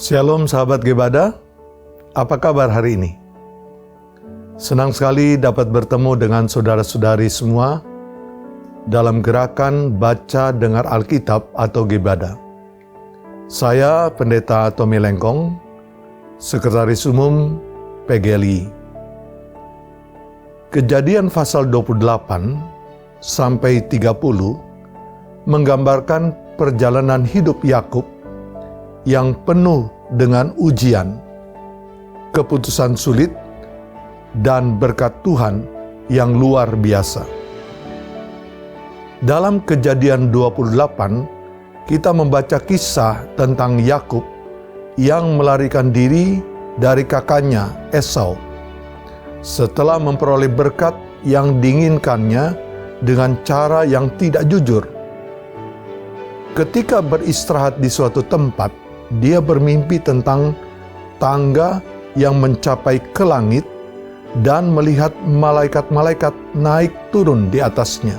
Shalom sahabat Gebada, apa kabar hari ini? Senang sekali dapat bertemu dengan saudara-saudari semua dalam gerakan Baca Dengar Alkitab atau Gebada. Saya Pendeta Tommy Lengkong, Sekretaris Umum PGLI. Kejadian pasal 28 sampai 30 menggambarkan perjalanan hidup Yakub yang penuh dengan ujian, keputusan sulit, dan berkat Tuhan yang luar biasa. Dalam Kejadian 28, kita membaca kisah tentang Yakub yang melarikan diri dari kakaknya Esau setelah memperoleh berkat yang diinginkannya dengan cara yang tidak jujur. Ketika beristirahat di suatu tempat, dia bermimpi tentang tangga yang mencapai ke langit dan melihat malaikat-malaikat naik turun di atasnya.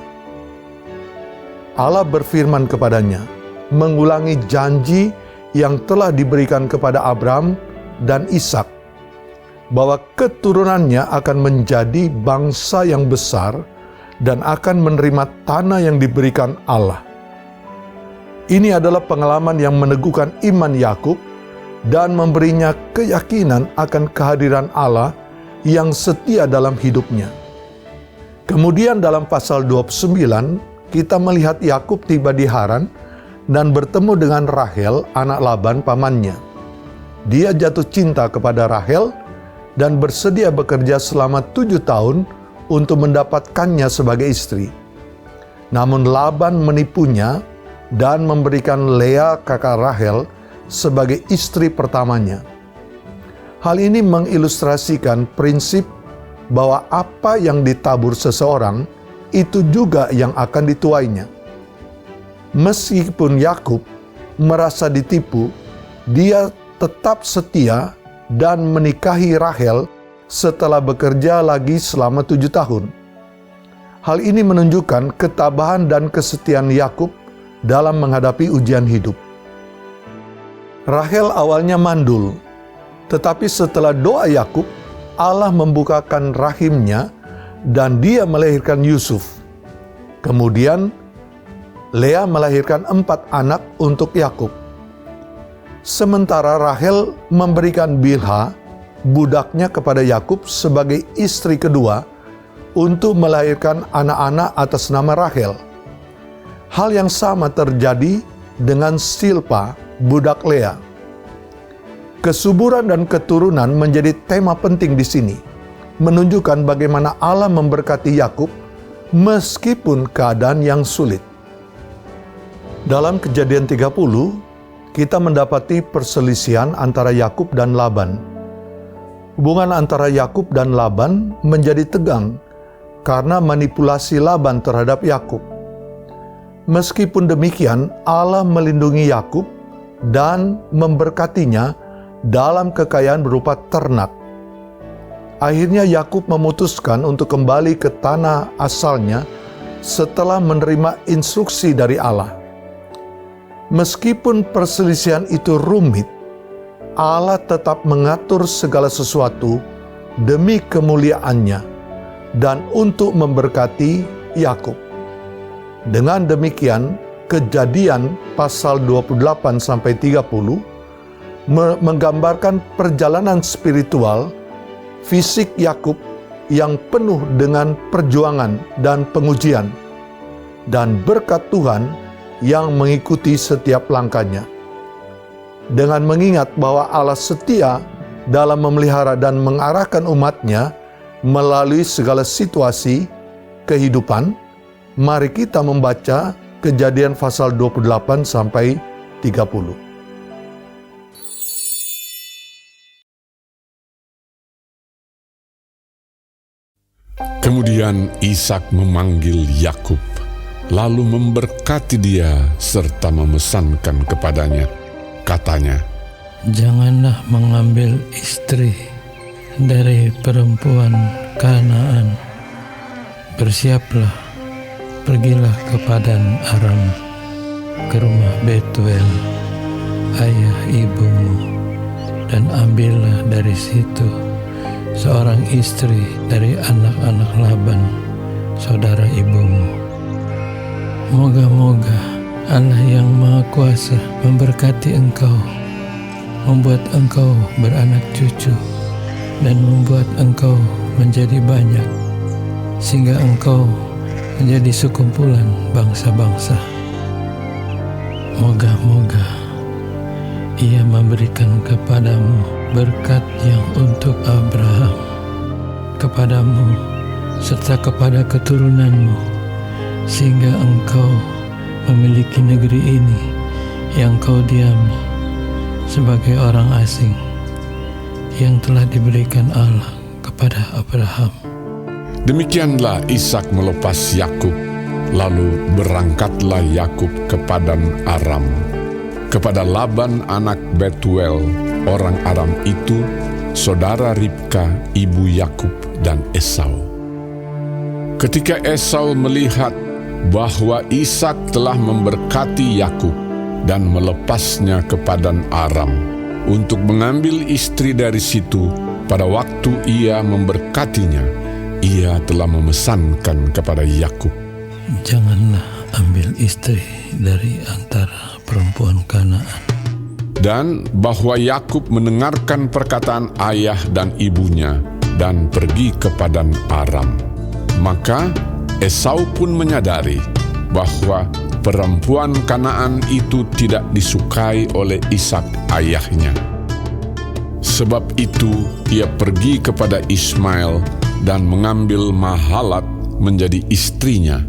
Allah berfirman kepadanya, mengulangi janji yang telah diberikan kepada Abraham dan Ishak, bahwa keturunannya akan menjadi bangsa yang besar dan akan menerima tanah yang diberikan Allah. Ini adalah pengalaman yang meneguhkan iman Yakub dan memberinya keyakinan akan kehadiran Allah yang setia dalam hidupnya. Kemudian dalam pasal 29, kita melihat Yakub tiba di Haran dan bertemu dengan Rahel, anak Laban pamannya. Dia jatuh cinta kepada Rahel dan bersedia bekerja selama 7 tahun untuk mendapatkannya sebagai istri. Namun Laban menipunya dan memberikan Lea kakak Rahel sebagai istri pertamanya. Hal ini mengilustrasikan prinsip bahwa apa yang ditabur seseorang itu juga yang akan dituainya. Meskipun Yakub merasa ditipu, dia tetap setia dan menikahi Rahel setelah bekerja lagi selama 7 tahun. Hal ini menunjukkan ketabahan dan kesetiaan Yakub dalam menghadapi ujian hidup. Rahel awalnya mandul, tetapi setelah doa Yakub, Allah membukakan rahimnya dan dia melahirkan Yusuf. Kemudian Lea melahirkan 4 anak untuk Yakub. Sementara Rahel memberikan Bilha, budaknya, kepada Yakub sebagai istri kedua untuk melahirkan anak-anak atas nama Rahel. Hal yang sama terjadi dengan Silpa, budak Lea. Kesuburan dan keturunan menjadi tema penting di sini, menunjukkan bagaimana Allah memberkati Yakub meskipun keadaan yang sulit. Dalam Kejadian 30, kita mendapati perselisihan antara Yakub dan Laban. Hubungan antara Yakub dan Laban menjadi tegang karena manipulasi Laban terhadap Yakub. Meskipun demikian, Allah melindungi Yakub dan memberkatinya dalam kekayaan berupa ternak. Akhirnya Yakub memutuskan untuk kembali ke tanah asalnya setelah menerima instruksi dari Allah. Meskipun perselisihan itu rumit, Allah tetap mengatur segala sesuatu demi kemuliaannya dan untuk memberkati Yakub. Dengan demikian, Kejadian pasal 28 sampai 30 menggambarkan perjalanan spiritual fisik Yakub yang penuh dengan perjuangan dan pengujian, dan berkat Tuhan yang mengikuti setiap langkahnya. Dengan mengingat bahwa Allah setia dalam memelihara dan mengarahkan umatnya melalui segala situasi kehidupan, mari kita membaca Kejadian pasal 28 sampai 30. Kemudian Ishak memanggil Yakub, lalu memberkati dia serta memesankan kepadanya. Katanya, "Janganlah mengambil istri dari perempuan Kanaan. Bersiaplah, pergilah ke Padan Aram, ke rumah Betuel, ayah ibumu, dan ambillah dari situ seorang istri dari anak-anak Laban, saudara ibumu. Moga-moga Allah yang Maha Kuasa memberkati engkau, membuat engkau beranak cucu, dan membuat engkau menjadi banyak, sehingga engkau menjadi sekumpulan bangsa-bangsa. Moga-moga Ia memberikan kepadamu berkat yang untuk Abraham, kepadamu serta kepada keturunanmu, sehingga engkau memiliki negeri ini yang kau diami sebagai orang asing yang telah diberikan Allah kepada Abraham. Demikianlah Ishak melepas Yakub, lalu berangkatlah Yakub ke Padan Aram, kepada Laban anak Betuel, orang Aram itu, saudara Ribka, ibu Yakub dan Esau. Ketika Esau melihat bahwa Ishak telah memberkati Yakub dan melepasnya ke Padan Aram untuk mengambil istri dari situ, pada waktu ia memberkatinya, ia telah memesankan kepada Yakub, "Janganlah ambil istri dari antara perempuan Kanaan." Dan bahwa Yakub mendengarkan perkataan ayah dan ibunya dan pergi ke Padan Aram. Maka Esau pun menyadari bahwa perempuan Kanaan itu tidak disukai oleh Ishak ayahnya. Sebab itu ia pergi kepada Ismail dan mengambil Mahalat menjadi istrinya,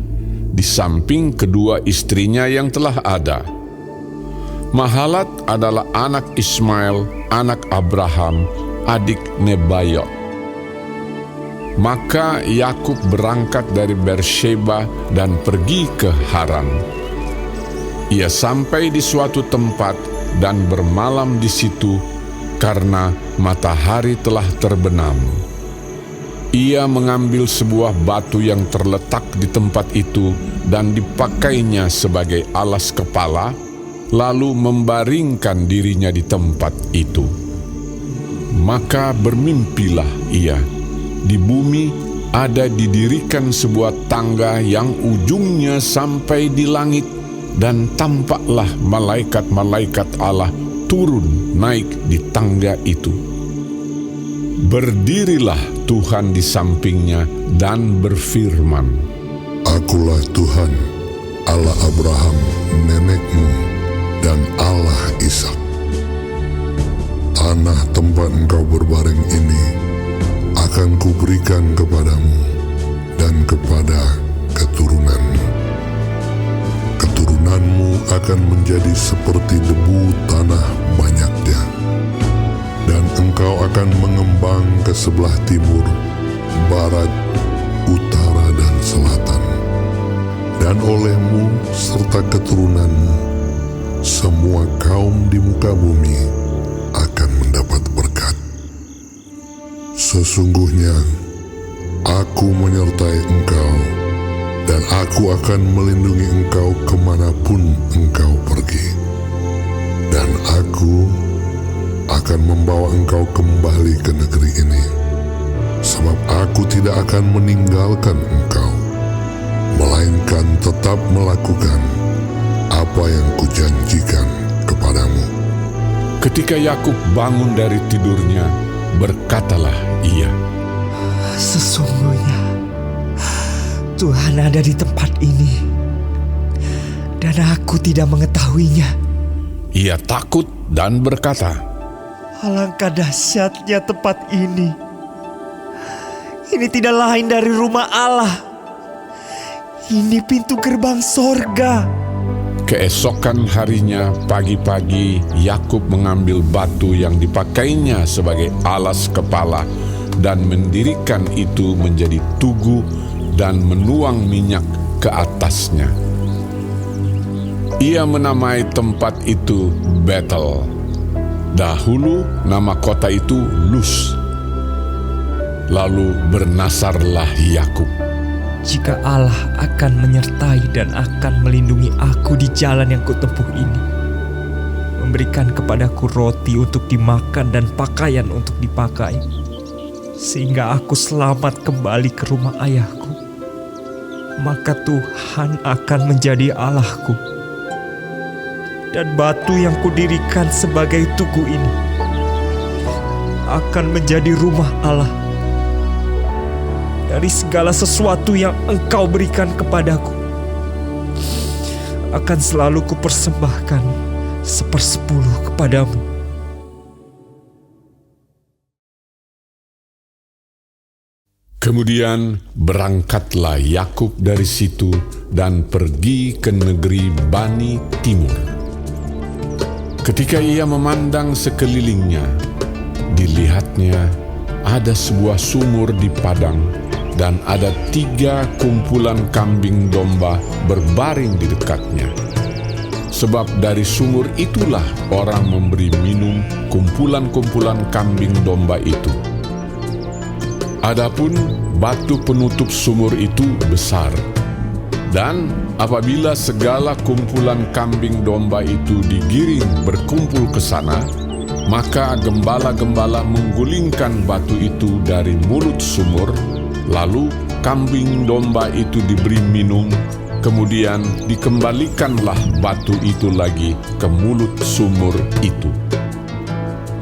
di samping kedua istrinya yang telah ada. Mahalat adalah anak Ismail, anak Abraham, adik Nebayot. Maka Yakub berangkat dari Beersheba dan pergi ke Haran. Ia sampai di suatu tempat dan bermalam di situ karena matahari telah terbenam. Ia mengambil sebuah batu yang terletak di tempat itu dan dipakainya sebagai alas kepala, lalu membaringkan dirinya di tempat itu. Maka bermimpilah ia. Di bumi ada didirikan sebuah tangga yang ujungnya sampai di langit, dan tampaklah malaikat-malaikat Allah turun naik di tangga itu. Berdirilah Tuhan di sampingnya dan berfirman, "Akulah Tuhan, Allah Abraham nenekmu dan Allah Ishak. Tanah tempat engkau berbaring ini akan kuberikan kepadamu dan kepada keturunanmu. Keturunanmu akan menjadi seperti debu tanah banyaknya, dan engkau akan mengembang ke sebelah timur, barat, utara, dan selatan. Dan olehmu serta keturunanmu, semua kaum di muka bumi akan mendapat berkat. Sesungguhnya aku menyertai engkau, dan aku akan melindungi engkau kemanapun engkau pergi. Dan aku akan membawa engkau kembali ke negeri ini, sebab aku tidak akan meninggalkan engkau, melainkan tetap melakukan apa yang kujanjikan kepadamu." Ketika Yakub bangun dari tidurnya, berkatalah ia, "Sesungguhnya Tuhan ada di tempat ini, dan aku tidak mengetahuinya." Ia takut dan berkata, Alangkah dahsyatnya tempat ini. Ini tidak lain dari rumah Allah. Ini pintu gerbang sorga. Keesokan harinya pagi-pagi Yakub mengambil batu yang dipakainya sebagai alas kepala dan mendirikan itu menjadi tugu dan menuang minyak ke atasnya. Ia menamai tempat itu Betel. Dahulu nama kota itu Luz. Lalu bernasarlah Yakub, "Jika Allah akan menyertai dan akan melindungi aku di jalan yang kutempuh ini, memberikan kepadaku roti untuk dimakan dan pakaian untuk dipakai, sehingga aku selamat kembali ke rumah ayahku, maka Tuhan akan menjadi Allahku. Dan batu yang kudirikan sebagai tugu ini akan menjadi rumah Allah. Dari segala sesuatu yang Engkau berikan kepadaku, akan selalu kupersembahkan 1/10 kepadamu. Kemudian berangkatlah Yakub dari situ dan pergi ke negeri Bani Timur. Ketika ia memandang sekelilingnya, dilihatnya ada sebuah sumur di padang dan ada 3 kumpulan kambing domba berbaring di dekatnya. Sebab dari sumur itulah orang memberi minum kumpulan-kumpulan kambing domba itu. Adapun batu penutup sumur itu besar, dan apabila segala kumpulan kambing domba itu digiring berkumpul ke sana, maka gembala-gembala menggulingkan batu itu dari mulut sumur, lalu kambing domba itu diberi minum, kemudian dikembalikanlah batu itu lagi ke mulut sumur itu.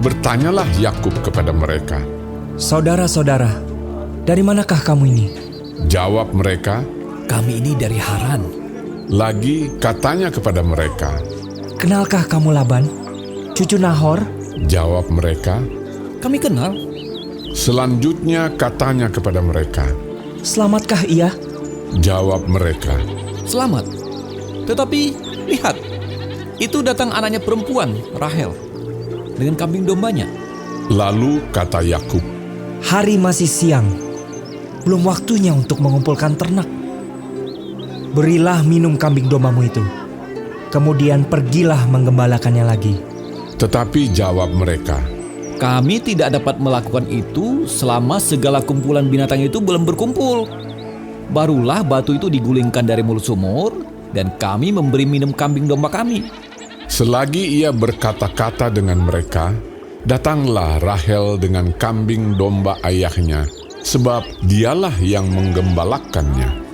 Bertanyalah Yakub kepada mereka, Saudara-saudara, dari manakah kamu ini? jawab mereka. Kami ini dari Haran. Lagi katanya kepada mereka, Kenalkah kamu Laban, cucu Nahor? jawab mereka. Kami kenal. Selanjutnya katanya kepada mereka, Selamatkah ia? jawab mereka. Selamat. Tetapi lihat, itu datang anaknya perempuan, Rahel, dengan kambing dombanya. Lalu kata Yakub, Hari masih siang, belum waktunya untuk mengumpulkan ternak. Berilah minum kambing dombamu itu, kemudian pergilah menggembalakannya lagi. tetapi jawab mereka, Kami tidak dapat melakukan itu selama segala kumpulan binatang itu belum berkumpul. Barulah batu itu digulingkan dari mulut sumur, dan kami memberi minum kambing domba kami. selagi ia berkata-kata dengan mereka, datanglah Rahel dengan kambing domba ayahnya, sebab dialah yang menggembalakannya.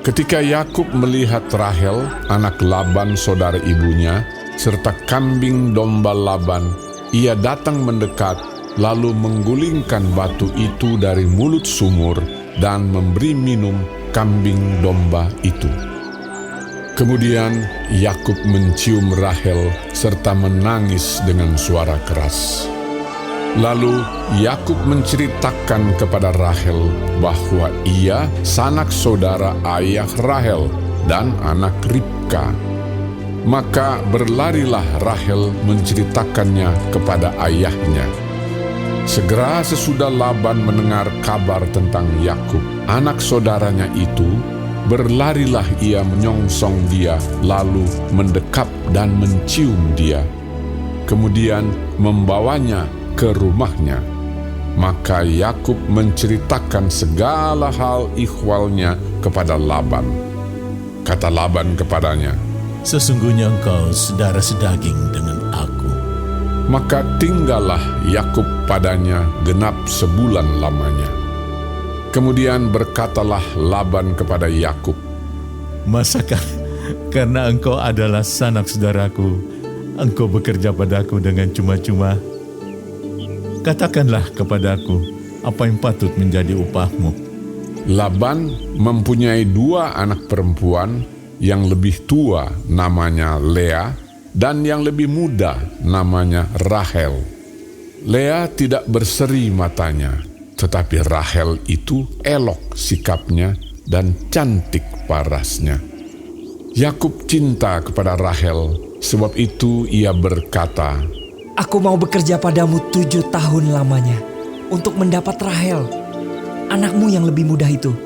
Ketika Yakub melihat Rahel, anak Laban saudara ibunya, serta kambing domba Laban, ia datang mendekat, lalu menggulingkan batu itu dari mulut sumur dan memberi minum kambing domba itu. Kemudian Yakub mencium Rahel serta menangis dengan suara keras. Lalu Yakub menceritakan kepada Rahel bahwa ia sanak saudara ayah Rahel dan anak Ribka. Maka berlarilah Rahel menceritakannya kepada ayahnya. Segera sesudah Laban mendengar kabar tentang Yakub, anak saudaranya itu, berlarilah ia menyongsong dia, lalu mendekap dan mencium dia. Kemudian membawanya ke rumahnya. Maka Yakub menceritakan segala hal ihwalnya kepada Laban. Kata Laban kepadanya, Sesungguhnya engkau saudara sedaging dengan aku. maka tinggallah Yakub padanya genap sebulan lamanya. Kemudian berkatalah Laban kepada Yakub, Masakah karena engkau adalah sanak saudaraku, engkau bekerja padaku dengan cuma-cuma? Katakanlah kepadaku, apa yang patut menjadi upahmu? Laban mempunyai 2 anak perempuan, yang lebih tua namanya Lea dan yang lebih muda namanya Rahel. Lea tidak berseri matanya, tetapi Rahel itu elok sikapnya dan cantik parasnya. Yakub cinta kepada Rahel, sebab itu ia berkata, Aku mau bekerja padamu 7 tahun lamanya untuk mendapat Rahel, anakmu yang lebih muda itu.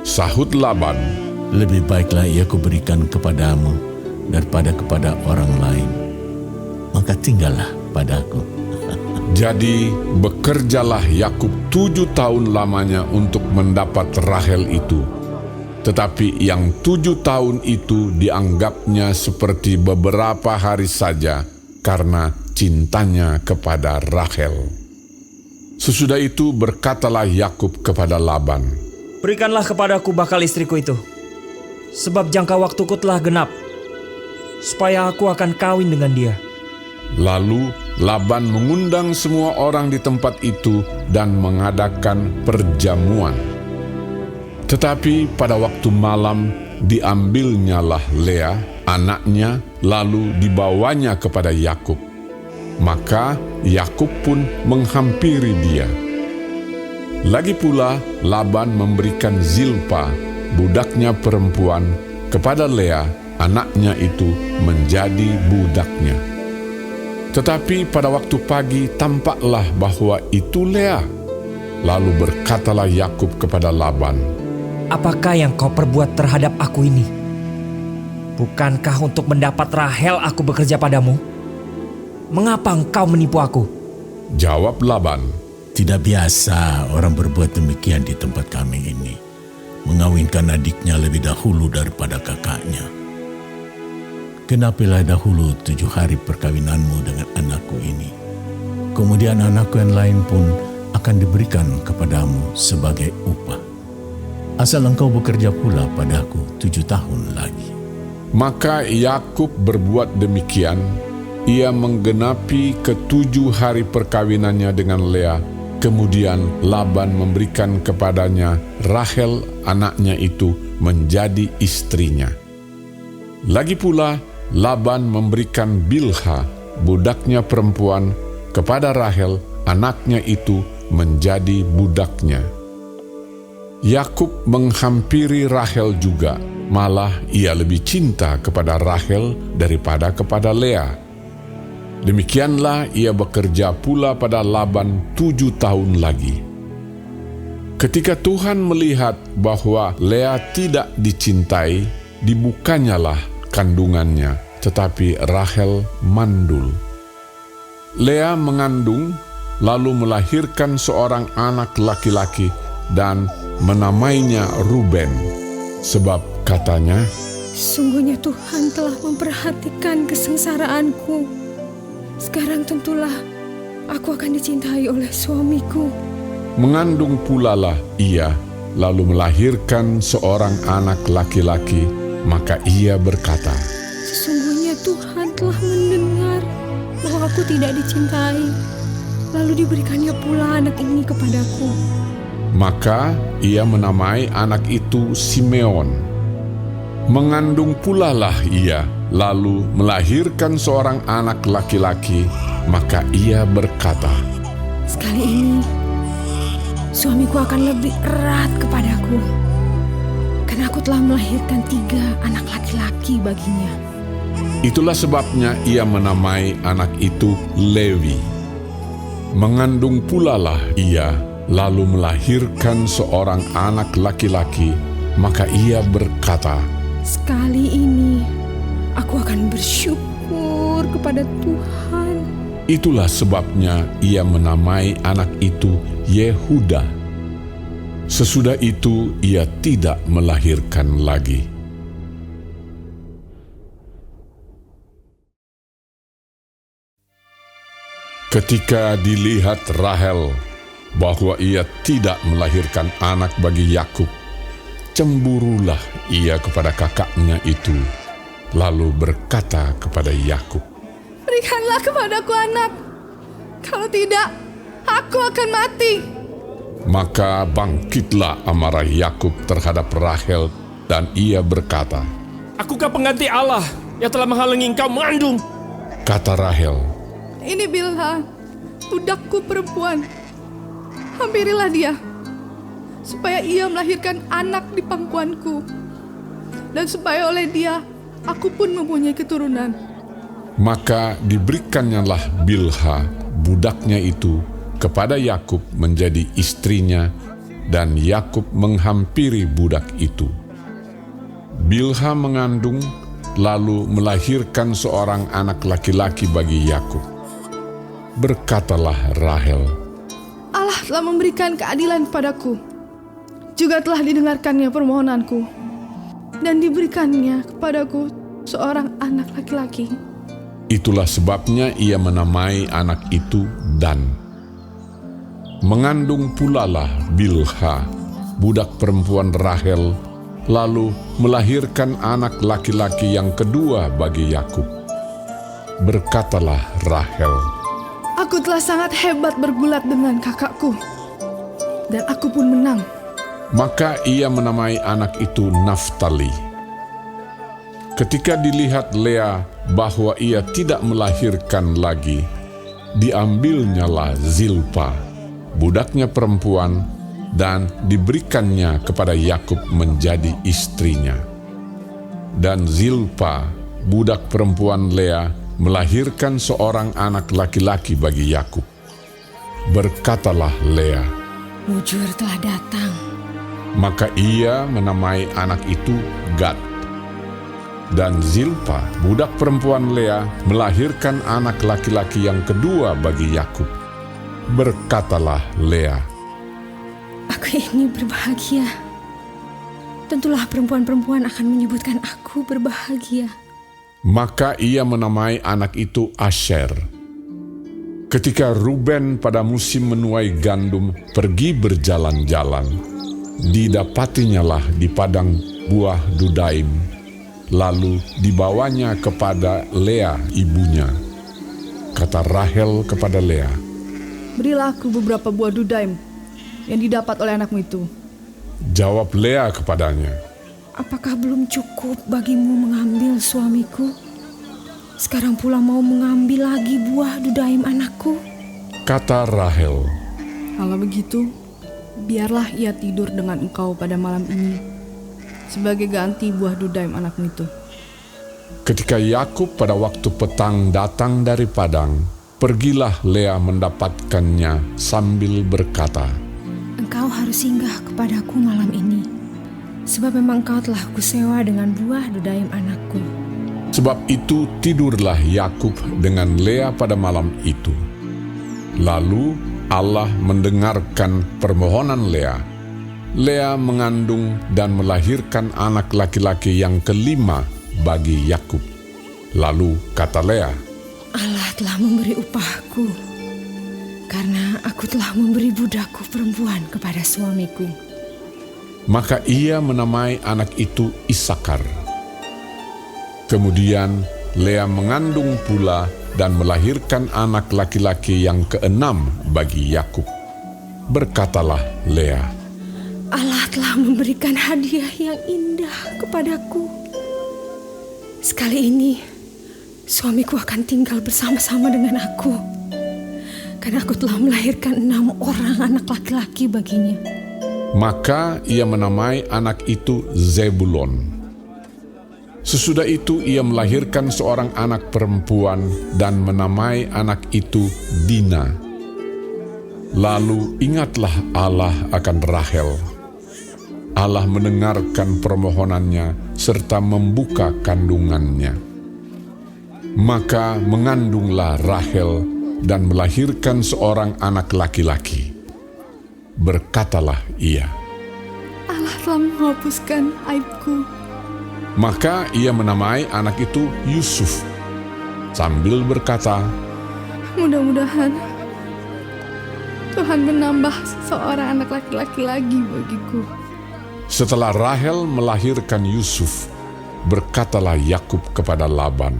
Sahut Laban, Lebih baiklah ia kuberikan kepadamu daripada kepada orang lain. Maka tinggallah padaku. jadi bekerjalah Yakub 7 tahun lamanya untuk mendapat Rahel itu. Tetapi yang 7 tahun itu dianggapnya seperti beberapa hari saja karena cintanya kepada Rahel. Sesudah itu berkatalah Yakub kepada Laban, Berikanlah kepadaku bakal istriku itu, sebab jangka waktuku telah genap, supaya aku akan kawin dengan dia. Lalu Laban mengundang semua orang di tempat itu dan mengadakan perjamuan. Tetapi pada waktu malam diambilnyalah Lea, anaknya, lalu dibawanya kepada Yakub. Maka Yakub pun menghampiri dia. Lagi pula Laban memberikan Zilpa, budaknya perempuan, kepada Lea, anaknya itu menjadi budaknya. Tetapi pada waktu pagi tampaklah bahwa itu Lea. Lalu berkatalah Yakub kepada Laban, Apakah yang kau perbuat terhadap aku ini? Bukankah untuk mendapat Rahel aku bekerja padamu? Mengapa engkau menipu aku? Jawab Laban, Tidak biasa orang berbuat demikian di tempat kami ini, mengawinkan adiknya lebih dahulu daripada kakaknya. Genapilah dahulu 7 hari perkawinanmu dengan anakku ini. Kemudian anakku yang lain pun akan diberikan kepadamu sebagai upah. Asal engkau bekerja pula padaku 7 tahun lagi. Maka Yakub berbuat demikian. Ia menggenapi ke-7 hari perkawinannya dengan Lea. Kemudian Laban memberikan kepadanya Rahel, anaknya itu, menjadi istrinya. Lagi pula Laban memberikan Bilha, budaknya perempuan, kepada Rahel, anaknya itu, menjadi budaknya. Yakub menghampiri Rahel juga, malah ia lebih cinta kepada Rahel daripada kepada Lea. Demikianlah ia bekerja pula pada Laban 7 tahun lagi. Ketika Tuhan melihat bahwa Lea tidak dicintai, dibukanyalah kandungannya, tetapi Rahel mandul. Lea mengandung, lalu melahirkan seorang anak laki-laki dan menamainya Ruben, sebab katanya, Sungguhnya Tuhan telah memperhatikan kesengsaraanku. Sekarang tentulah aku akan dicintai oleh suamiku. Mengandung pulalah ia, lalu melahirkan seorang anak laki-laki, maka ia berkata, Sesungguhnya Tuhan telah mendengar bahwa aku tidak dicintai. Lalu diberikannya pula anak ini kepadaku. Maka ia menamai anak itu Simeon. Mengandung pulalah ia, lalu melahirkan seorang anak laki-laki, maka ia berkata, Sekali ini suamiku akan lebih erat kepadaku, karena aku telah melahirkan 3 anak laki-laki baginya. Itulah sebabnya ia menamai anak itu Lewi. Mengandung pulalah ia, lalu melahirkan seorang anak laki-laki, maka ia berkata, Sekali ini aku akan bersyukur kepada Tuhan. Itulah sebabnya ia menamai anak itu Yehuda. Sesudah itu ia tidak melahirkan lagi. Ketika dilihat Rahel bahwa ia tidak melahirkan anak bagi Yakub, cemburulah ia kepada kakaknya itu, lalu berkata kepada Yakub, Berikanlah kepadaku anak, kalau tidak aku akan mati. Maka bangkitlah amarah Yakub terhadap Rahel dan ia berkata, Akukah pengganti Allah yang telah menghalangi engkau mengandung? Kata Rahel, Ini Bilha, budakku perempuan. Hampirilah dia, supaya ia melahirkan anak di pangkuanku, dan supaya oleh dia aku pun mempunyai keturunan. maka diberikannya Bilha, budaknya itu, kepada Yakub menjadi istrinya, dan Yakub menghampiri budak itu. Bilha mengandung, lalu melahirkan seorang anak laki-laki bagi Yakub. Berkatalah Rahel, Allah telah memberikan keadilan padaku, juga telah didengarkannya permohonanku. dan diberikannya kepadaku seorang anak laki-laki. Itulah sebabnya ia menamai anak itu Dan. Mengandung pula lah Bilha, budak perempuan Rahel, lalu melahirkan anak laki-laki yang kedua bagi Yakub. Berkatalah Rahel, Aku telah sangat hebat bergulat dengan kakakku, dan aku pun menang. maka ia menamai anak itu Naftali. Ketika dilihat Lea bahwa ia tidak melahirkan lagi, diambilnyalah Zilpa, budaknya perempuan, dan diberikannya kepada Yakub menjadi istrinya. Dan Zilpa, budak perempuan Lea, melahirkan seorang anak laki-laki bagi Yakub. Berkatalah Lea, Mujur telah datang. maka ia menamai anak itu Gad. Dan Zilpa, budak perempuan Lea, melahirkan anak laki-laki yang kedua bagi Yakub. Berkatalah Lea, Aku ini berbahagia. Tentulah perempuan-perempuan akan menyebutkan aku berbahagia. maka ia menamai anak itu Asher. Ketika Ruben pada musim menuai gandum pergi berjalan-jalan, didapatinyalah di padang buah Dudaim, lalu dibawanya kepada Lea ibunya. Kata Rahel kepada Lea, Berilah aku beberapa buah dudaim yang didapat oleh anakmu itu. jawab Lea kepadanya, Apakah belum cukup bagimu mengambil suamiku? Sekarang pula mau mengambil lagi buah dudaim anakku? kata Rahel, Kalau begitu, biarlah ia tidur dengan engkau pada malam ini sebagai ganti buah dudaim anakmu itu. ketika Yakub pada waktu petang datang dari padang, pergilah Lea mendapatkannya sambil berkata, Engkau harus singgah kepadaku malam ini, sebab memang kau telah kusewa dengan buah dudaim anakku. Sebab itu tidurlah Yakub dengan Lea pada malam itu. Lalu Allah mendengarkan permohonan Lea. Lea mengandung dan melahirkan anak laki-laki yang kelima bagi Yakub. Lalu kata Lea, Allah telah memberi upahku, karena aku telah memberi budakku perempuan kepada suamiku. maka ia menamai anak itu Isakar. Kemudian Lea mengandung pula dan melahirkan anak laki-laki yang keenam bagi Yakub. Berkatalah Lea, Allah telah memberikan hadiah yang indah kepadaku. Sekali ini, suamiku akan tinggal bersama-sama dengan aku, karena aku telah melahirkan 6 orang anak laki-laki baginya. maka ia menamai anak itu Zebulon. Sesudah itu ia melahirkan seorang anak perempuan dan menamai anak itu Dina. Lalu ingatlah Allah akan Rahel. Allah mendengarkan permohonannya serta membuka kandungannya. Maka mengandunglah Rahel dan melahirkan seorang anak laki-laki. Berkatalah ia, Allah telah menghapuskan aibku. maka ia menamai anak itu Yusuf, sambil berkata, Mudah-mudahan Tuhan menambah seorang anak laki-laki lagi bagiku. Setelah Rahel melahirkan Yusuf, berkatalah Yakub kepada Laban,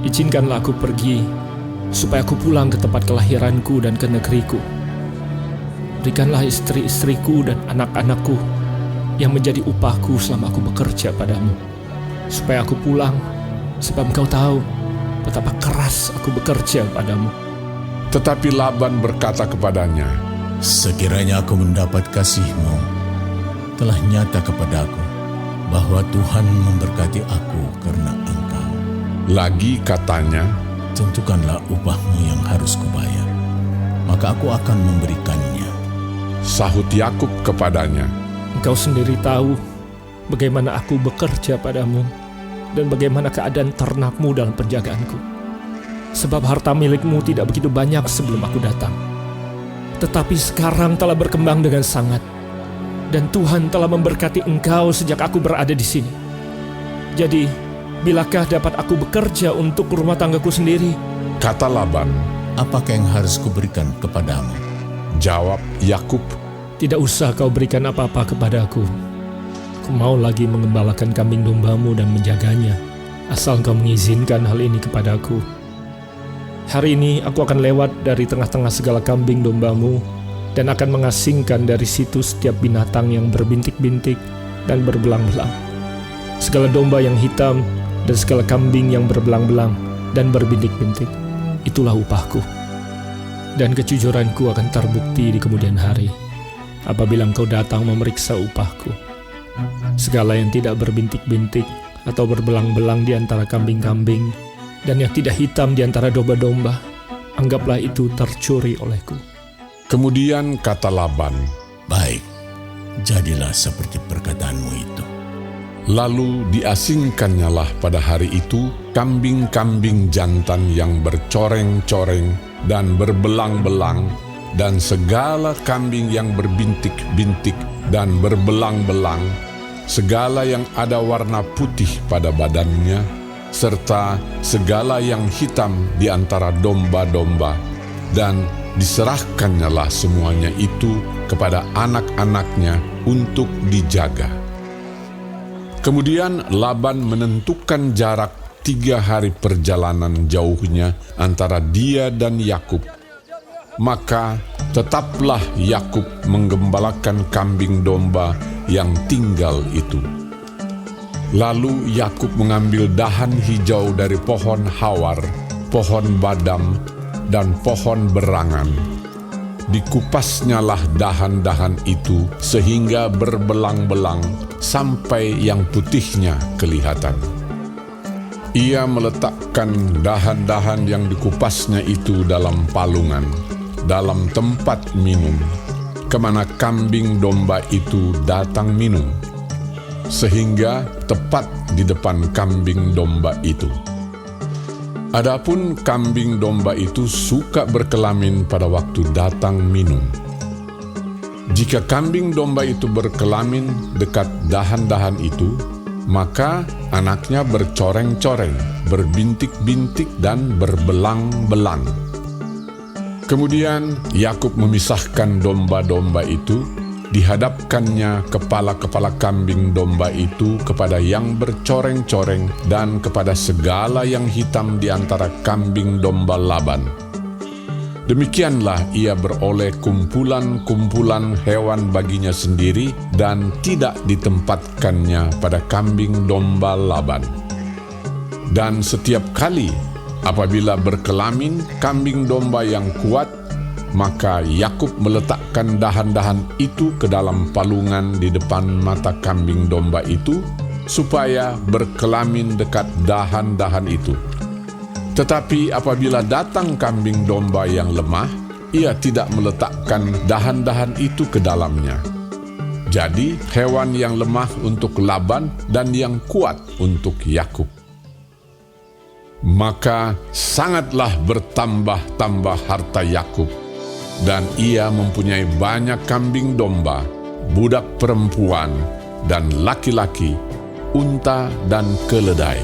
Izinkanlah aku pergi, supaya aku pulang ke tempat kelahiranku dan ke negeriku. Berikanlah istri-istriku dan anak-anakku yang menjadi upahku selama aku bekerja padamu, supaya aku pulang, sebab engkau tahu betapa keras aku bekerja padamu. Tetapi Laban berkata kepadanya, Sekiranya aku mendapat kasih-Mu, telah nyata kepadaku bahwa Tuhan memberkati aku karena Engkau. lagi katanya, Tentukanlah upah-Mu yang harus kubayar, maka aku akan memberikannya. sahut Yakub kepadanya, Engkau sendiri tahu bagaimana aku bekerja padamu dan bagaimana keadaan ternakmu dalam penjagaanku. Sebab harta milikmu tidak begitu banyak sebelum aku datang. Tetapi sekarang telah berkembang dengan sangat, dan Tuhan telah memberkati engkau sejak aku berada di sini. Jadi, bilakah dapat aku bekerja untuk rumah tanggaku sendiri? Kata Laban. Apakah yang harus kuberikan kepadamu? Jawab Yakub. Tidak usah kau berikan apa-apa kepadaku. Aku mau lagi mengembalakan kambing dombamu dan menjaganya, asal kau mengizinkan hal ini kepadaku. Hari ini aku akan lewat dari tengah-tengah segala kambing dombamu dan akan mengasingkan dari situ setiap binatang yang berbintik-bintik dan berbelang-belang. Segala domba yang hitam dan segala kambing yang berbelang-belang dan berbintik-bintik, itulah upahku. Dan kejujuranku akan terbukti di kemudian hari, apabila engkau datang memeriksa upahku. Segala yang tidak berbintik-bintik atau berbelang-belang di antara kambing-kambing, dan yang tidak hitam di antara domba-domba, anggaplah itu tercuri olehku. Kemudian kata Laban. Baik, jadilah seperti perkataanmu itu. Lalu diasingkannyalah pada hari itu kambing-kambing jantan yang bercoreng-coreng dan berbelang-belang, dan segala kambing yang berbintik-bintik dan berbelang-belang, segala yang ada warna putih pada badannya, serta segala yang hitam di antara domba-domba, dan diserahkannyalah semuanya itu kepada anak-anaknya untuk dijaga. Kemudian Laban menentukan jarak 3 hari perjalanan jauhnya antara dia dan Yakub. Maka tetaplah Yakub menggembalakan kambing domba yang tinggal itu. Lalu Yakub mengambil dahan hijau dari pohon hawar, pohon badam, dan pohon berangan. Dikupasnyalah dahan-dahan itu sehingga berbelang-belang sampai yang putihnya kelihatan. Ia meletakkan dahan-dahan yang dikupasnya itu dalam palungan, dalam tempat minum, kemana kambing domba itu datang minum, sehingga tepat di depan kambing domba itu. Adapun kambing domba itu suka berkelamin pada waktu datang minum. Jika kambing domba itu berkelamin dekat dahan-dahan itu, maka anaknya bercoreng-coreng, berbintik-bintik dan berbelang-belang. Kemudian Yakub memisahkan domba-domba itu, dihadapkannya kepala-kepala kambing domba itu kepada yang bercoreng-coreng dan kepada segala yang hitam di antara kambing domba Laban. Demikianlah ia beroleh kumpulan-kumpulan hewan baginya sendiri dan tidak ditempatkannya pada kambing domba Laban. Dan setiap kali apabila berkelamin kambing domba yang kuat, maka Yakub meletakkan dahan-dahan itu ke dalam palungan di depan mata kambing domba itu, supaya berkelamin dekat dahan-dahan itu. Tetapi apabila datang kambing domba yang lemah, ia tidak meletakkan dahan-dahan itu ke dalamnya. Jadi hewan yang lemah untuk Laban dan yang kuat untuk Yakub. Maka sangatlah bertambah-tambah harta Yakub, dan ia mempunyai banyak kambing domba, budak perempuan, dan laki-laki, unta dan keledai.